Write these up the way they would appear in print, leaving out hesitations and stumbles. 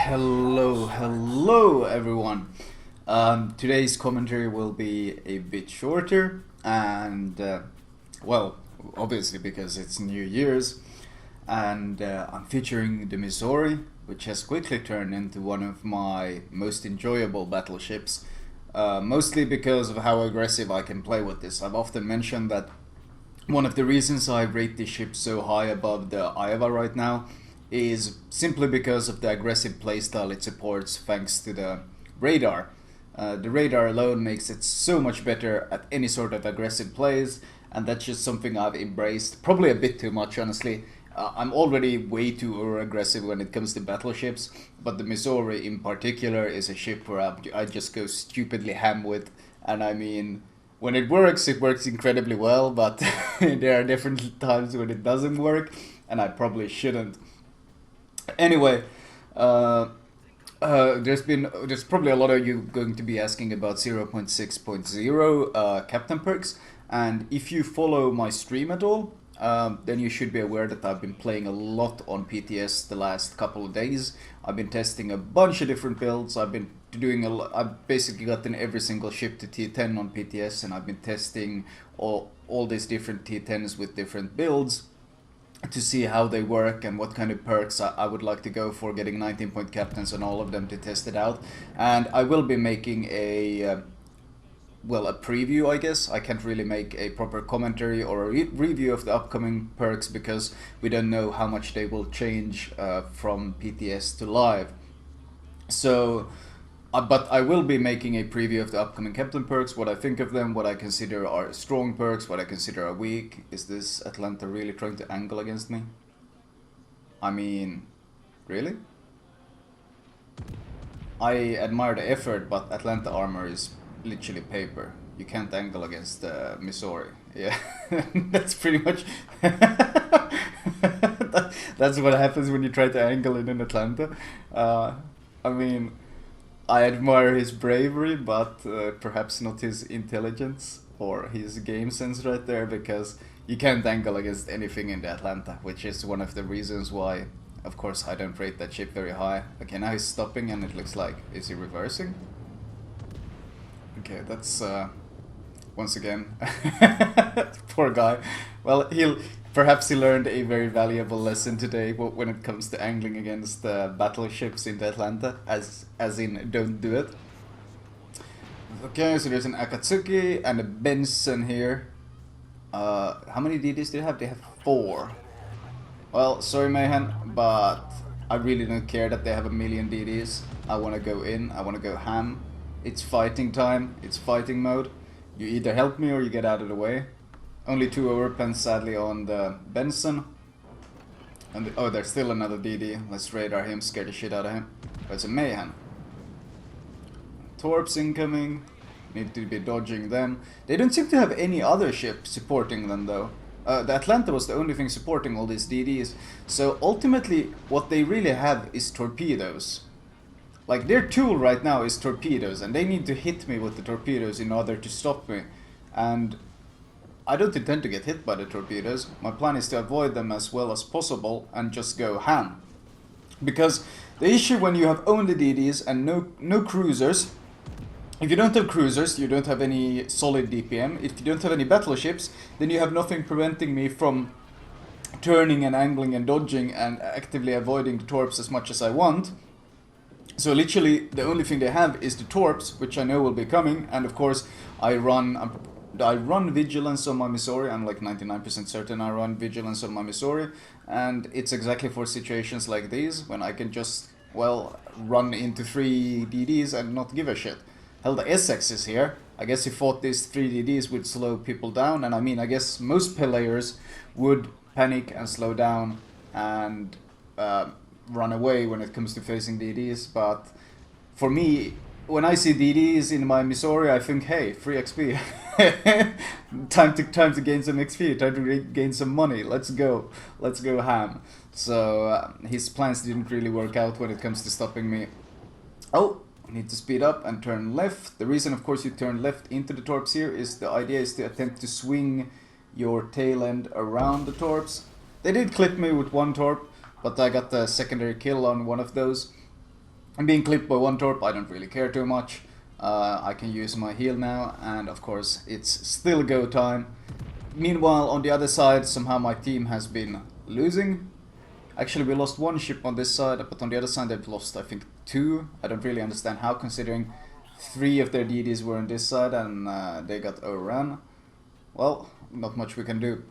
Hello everyone. Today's commentary will be a bit shorter and, well, obviously because it's New Year's, and I'm featuring the Missouri, which has quickly turned into one of my most enjoyable battleships, mostly because of how aggressive I can play with this. I've often mentioned that one of the reasons I rate this ship so high above the Iowa right now is simply because of the aggressive playstyle it supports thanks to the radar. The radar alone makes it so much better at any sort of aggressive plays, and that's just something I've embraced, probably a bit too much honestly. I'm already way too over-aggressive when it comes to battleships, but the Missouri in particular is a ship where I just go stupidly ham with, and I mean, when it works incredibly well, but there are definitely times when it doesn't work, and I probably shouldn't. Anyway, uh, there's probably a lot of you going to be asking about 0.6.0 captain perks, and if you follow my stream at all, then you should be aware that I've been playing a lot on PTS the last couple of days. I've been testing a bunch of different builds. I've basically gotten every single ship to T10 on PTS, and I've been testing all these different T10s with different builds to see how they work and what kind of perks I would like to go for, getting 19-point captains on all of them to test it out. And I will be making a preview, I guess. I can't really make a proper commentary or a review of the upcoming perks because we don't know how much they will change from PTS to live. So, but I will be making a preview of the upcoming captain perks, what I think of them, what I consider are strong perks, what I consider are weak. Is this Atlanta really trying to angle against me? I mean, really? I admire the effort, but Atlanta armor is literally paper. You can't angle against Missouri. Yeah, that's pretty much. That's what happens when you try to angle in an Atlanta. I mean, I admire his bravery, but perhaps not his intelligence or his game sense right there, because you can't angle against anything in the Atlanta, which is one of the reasons why, of course, I don't rate that ship very high. Okay, now he's stopping and it looks like, is he reversing? Okay, that's once again, poor guy. Well, perhaps he learned a very valuable lesson today when it comes to angling against battleships in Atlanta, as in don't do it. Okay, so there's an Akatsuki and a Benson here. How many DDs do they have? They have 4. Well, sorry Mayhem, but I really don't care that they have a million DDs. I want to go in, I want to go ham. It's fighting time, it's fighting mode. You either help me or you get out of the way. Only 2 overpens sadly on the Benson. And oh, there's still another DD. Let's radar him, scare the shit out of him. Oh, it's a Mayhem. Torps incoming. Need to be dodging them. They don't seem to have any other ship supporting them though. The Atlanta was the only thing supporting all these DDs. So ultimately, what they really have is torpedoes. Like, their tool right now is torpedoes, and they need to hit me with the torpedoes in order to stop me. And I don't intend to get hit by the torpedoes. My plan is to avoid them as well as possible and just go ham. Because the issue when you have only DDs and no cruisers, if you don't have cruisers, you don't have any solid DPM. If you don't have any battleships, then you have nothing preventing me from turning and angling and dodging and actively avoiding the torps as much as I want. So literally, the only thing they have is the torps, which I know will be coming, and of course, I run vigilance on my Missouri. I'm like 99% certain I run vigilance on my Missouri, and it's exactly for situations like these when I can just, well, run into 3 DDs and not give a shit. Hell, the Essex is here. I guess he thought these 3 DDs would slow people down, and I mean, I guess most players would panic and slow down and run away when it comes to facing DDs, but for me, when I see DDs in my Missouri, I think, hey, free XP. time to gain some XP, time to gain some money. Let's go ham. So his plans didn't really work out when it comes to stopping me. Oh, I need to speed up and turn left. The reason, of course, you turn left into the torps here is the idea is to attempt to swing your tail end around the torps. They did clip me with 1 torp, but I got the secondary kill on one of those. I'm being clipped by one torp, I don't really care too much. I can use my heal now, and of course it's still go time. Meanwhile, on the other side, somehow my team has been losing. Actually, we lost one ship on this side, but on the other side they've lost, I think, 2. I don't really understand how, considering 3 of their DDs were on this side and they got overrun. Well, not much we can do.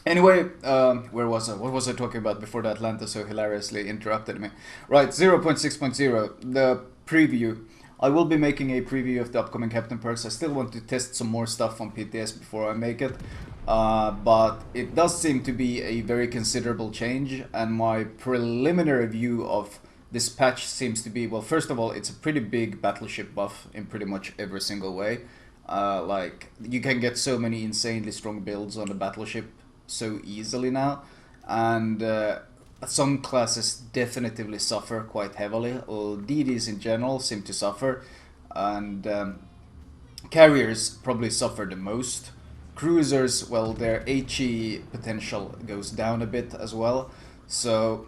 Anyway, where was I? What was I talking about before the Atlanta so hilariously interrupted me? Right, 0.6.0, the preview. I will be making a preview of the upcoming Captain Perks. I still want to test some more stuff on PTS before I make it. But it does seem to be a very considerable change, and my preliminary view of this patch seems to be, well, first of all, it's a pretty big battleship buff in pretty much every single way. Like, you can get so many insanely strong builds on the battleship so easily now, and some classes definitively suffer quite heavily. Well, DDs in general seem to suffer, and carriers probably suffer the most. Cruisers, well, their HE potential goes down a bit as well, so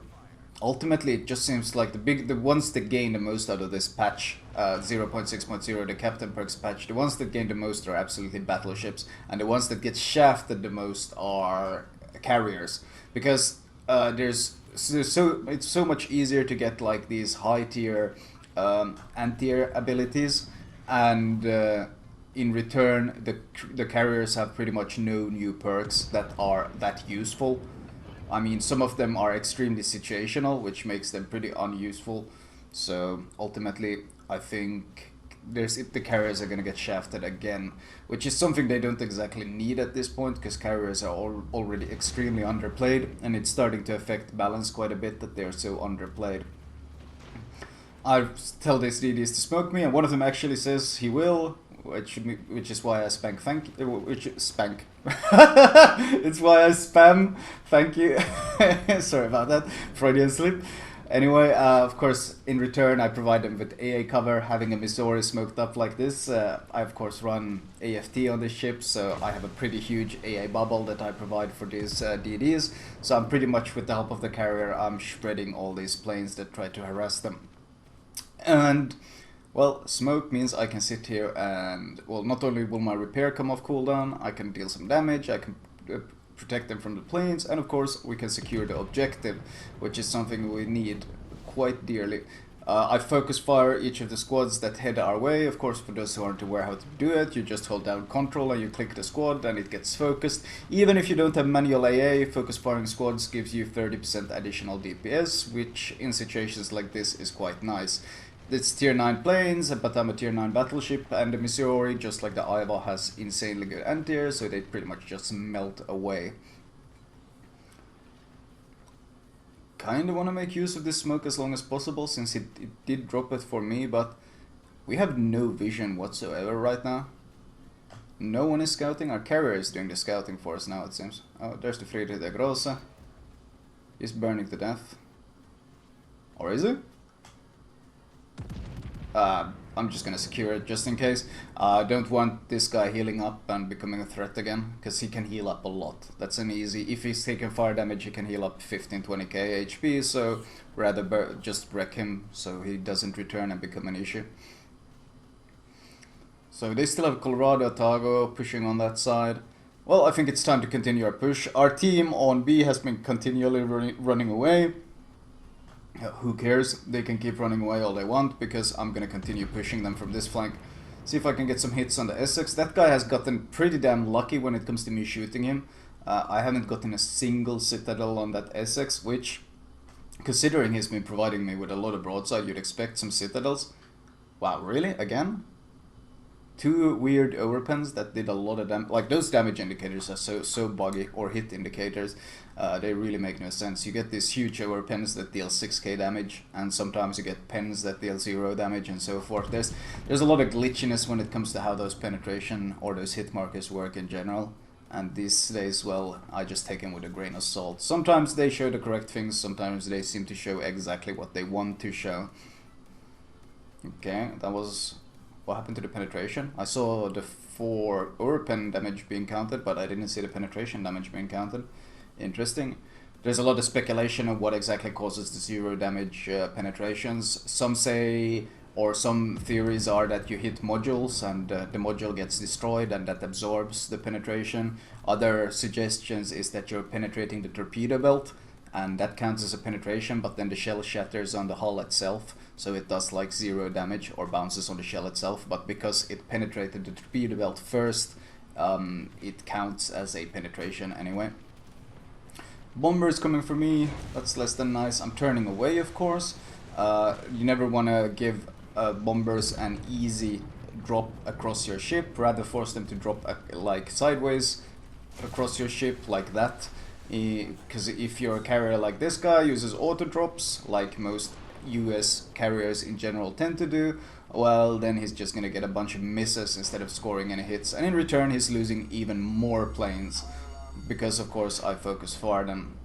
ultimately it just seems like the ones that gain the most out of this patch, 0.6.0, the Captain Perks patch, the ones that gain the most are absolutely battleships, and the ones that get shafted the most are carriers, because it's so much easier to get like these high tier anti-air abilities, and in return the carriers have pretty much no new perks that are that useful. I mean, some of them are extremely situational, which makes them pretty unuseful. So ultimately, I think the carriers are going to get shafted again, which is something they don't exactly need at this point, because carriers are already extremely underplayed, and it's starting to affect balance quite a bit that they're so underplayed. I tell these DDs to smoke me, and one of them actually says he will, which is why I spank spank. It's why I spam thank you. Sorry about that, Freudian slip. Anyway, of course, in return I provide them with AA cover. Having a Missouri smoked up like this, I of course run AFT on this ship, so I have a pretty huge AA bubble that I provide for these DDs. So I'm pretty much, with the help of the carrier, I'm shredding all these planes that try to harass them. And well, smoke means I can sit here and, well, not only will my repair come off cooldown, I can deal some damage, I can protect them from the planes, and of course we can secure the objective, which is something we need quite dearly. I focus fire each of the squads that head our way. Of course, for those who aren't aware how to do it, you just hold down Control and you click the squad and it gets focused. Even if you don't have manual AA, focus firing squads gives you 30% additional DPS, which in situations like this is quite nice. It's tier 9 planes, but I'm a tier 9 battleship, and the Missouri, just like the Iowa, has insanely good anti-air, so they pretty much just melt away. Kinda wanna make use of this smoke as long as possible, since it did drop it for me, but we have no vision whatsoever right now. No one is scouting. Our carrier is doing the scouting for us now, it seems. Oh, there's the Friedrich der Große. He's burning to death. Or is he? I'm just gonna secure it just in case. I don't want this guy healing up and becoming a threat again, because he can heal up a lot. That's an easy, if he's taking fire damage, he can heal up 15-20k HP, so rather just wreck him so he doesn't return and become an issue. So they still have Colorado, Otago pushing on that side. Well, I think it's time to continue our push. Our team on B has been continually running away. Who cares? They can keep running away all they want, because I'm gonna continue pushing them from this flank. See if I can get some hits on the Essex. That guy has gotten pretty damn lucky when it comes to me shooting him. I haven't gotten a single citadel on that Essex, which, considering he's been providing me with a lot of broadside, you'd expect some citadels. Wow, really? Again? 2 weird overpens that did a lot of damage. Like, those damage indicators are so buggy, or hit indicators. They really make no sense. You get these huge overpens that deal 6k damage, and sometimes you get pens that deal 0 damage and so forth. There's a lot of glitchiness when it comes to how those penetration or those hit markers work in general. And these days, well, I just take them with a grain of salt. Sometimes they show the correct things, sometimes they seem to show exactly what they want to show. Okay, that was... What happened to the penetration? I saw the 4 overpen damage being counted, but I didn't see the penetration damage being counted. Interesting. there's a lot of speculation of what exactly causes the 0 damage penetrations. Some say, or some theories are that you hit modules and the module gets destroyed and that absorbs the penetration. Other suggestions is that you're penetrating the torpedo belt and that counts as a penetration, but then the shell shatters on the hull itself, so it does like 0 damage or bounces on the shell itself, but because it penetrated the torpedo belt first, it counts as a penetration anyway. Bombers coming for me, that's less than nice. I'm turning away, of course. You never want to give bombers an easy drop across your ship, rather force them to drop like sideways across your ship like that. Because if you're a carrier like this guy uses auto drops like most US carriers in general tend to do, well then he's just gonna get a bunch of misses instead of scoring any hits, and in return he's losing even more planes because of course I focus forward and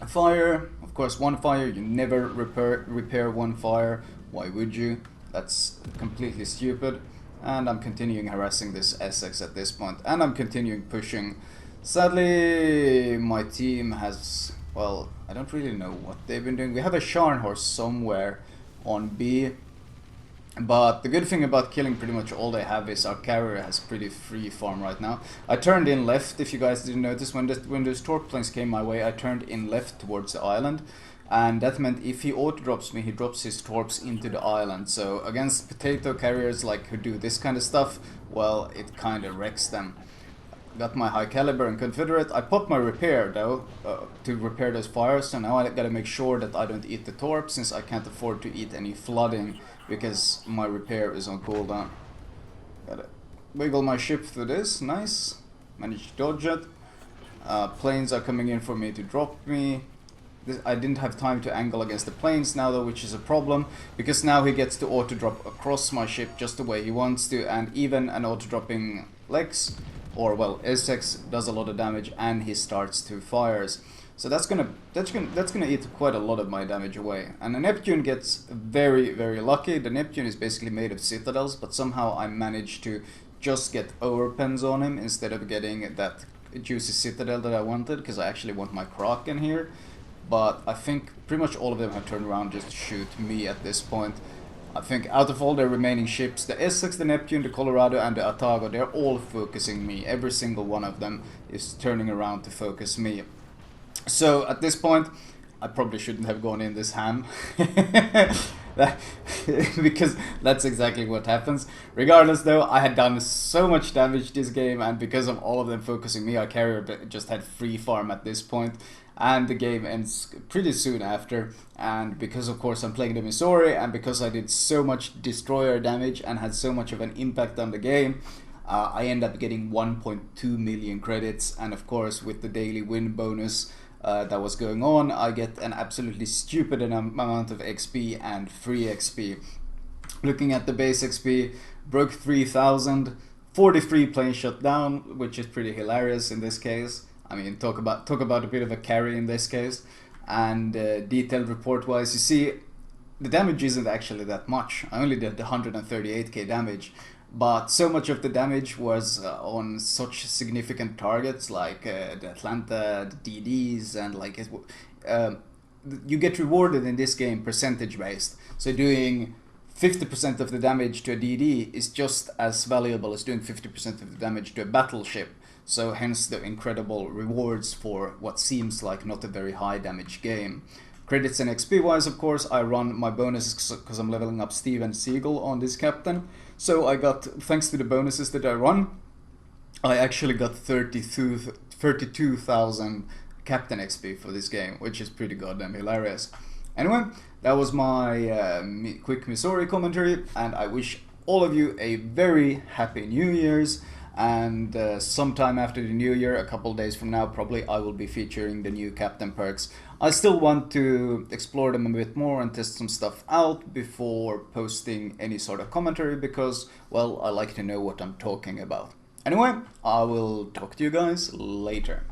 fire. Of course, one fire, you never repair one fire. Why would you? That's completely stupid. And I'm continuing harassing this Essex at this point, and I'm continuing pushing. Sadly, my team has, well, I don't really know what they've been doing. We have a Scharnhorst somewhere on B, but the good thing about killing pretty much all they have is our carrier has pretty free farm right now. I turned in left, if you guys didn't notice, when those torp planes came my way, I turned in left towards the island. And that meant if he auto-drops me, he drops his torps into the island. So against potato carriers like who do this kind of stuff, well, it kind of wrecks them. Got my high caliber and Confederate. I popped my repair though to repair those fires, so now I gotta make sure that I don't eat the torp, since I can't afford to eat any flooding because my repair is on cooldown. Gotta wiggle my ship through this, nice. Managed to dodge it. Planes are coming in for me to drop me. I didn't have time to angle against the planes now though, which is a problem, because now he gets to auto-drop across my ship just the way he wants to, and even an auto-dropping Lex, or well, Essex does a lot of damage and he starts 2 fires. So that's gonna eat quite a lot of my damage away. And the Neptune gets very, very lucky. The Neptune is basically made of citadels, but somehow I managed to just get overpens on him instead of getting that juicy citadel that I wanted, because I actually want my Kraken here. But I think pretty much all of them have turned around just to shoot me at this point. I think out of all their remaining ships, the Essex, the Neptune, the Colorado and the Otago, they're all focusing me. Every single one of them is turning around to focus me. So at this point, I probably shouldn't have gone in this ham. Because that's exactly what happens. Regardless though, I had done so much damage this game, and because of all of them focusing me, our carrier just had free farm at this point. And the game ends pretty soon after, and because of course I'm playing the Missouri, and because I did so much destroyer damage and had so much of an impact on the game, I end up getting 1.2 million credits, and of course with the daily win bonus that was going on, I get an absolutely stupid amount of XP and free XP. Looking at the base XP, broke 3,000, 43 planes shut down, which is pretty hilarious in this case. I mean, talk about a bit of a carry in this case. And detailed report wise, you see the damage isn't actually that much. I only did the 138k damage, but so much of the damage was on such significant targets like the Atlanta, the DDs, and like you get rewarded in this game percentage based. So doing 50% of the damage to a DD is just as valuable as doing 50% of the damage to a battleship. So hence the incredible rewards for what seems like not a very high damage game. Credits and XP wise, of course, I run my bonuses because I'm leveling up Steven Siegel on this captain. So I got, thanks to the bonuses that I run, I actually got 32,000 captain XP for this game, which is pretty goddamn hilarious. Anyway, that was my quick Missouri commentary, and I wish all of you a very happy New Year's. And sometime after the new year, a couple days from now probably, I will be featuring the new captain perks. I still want to explore them a bit more and test some stuff out before posting any sort of commentary, because, well, I like to know what I'm talking about. Anyway, I will talk to you guys later.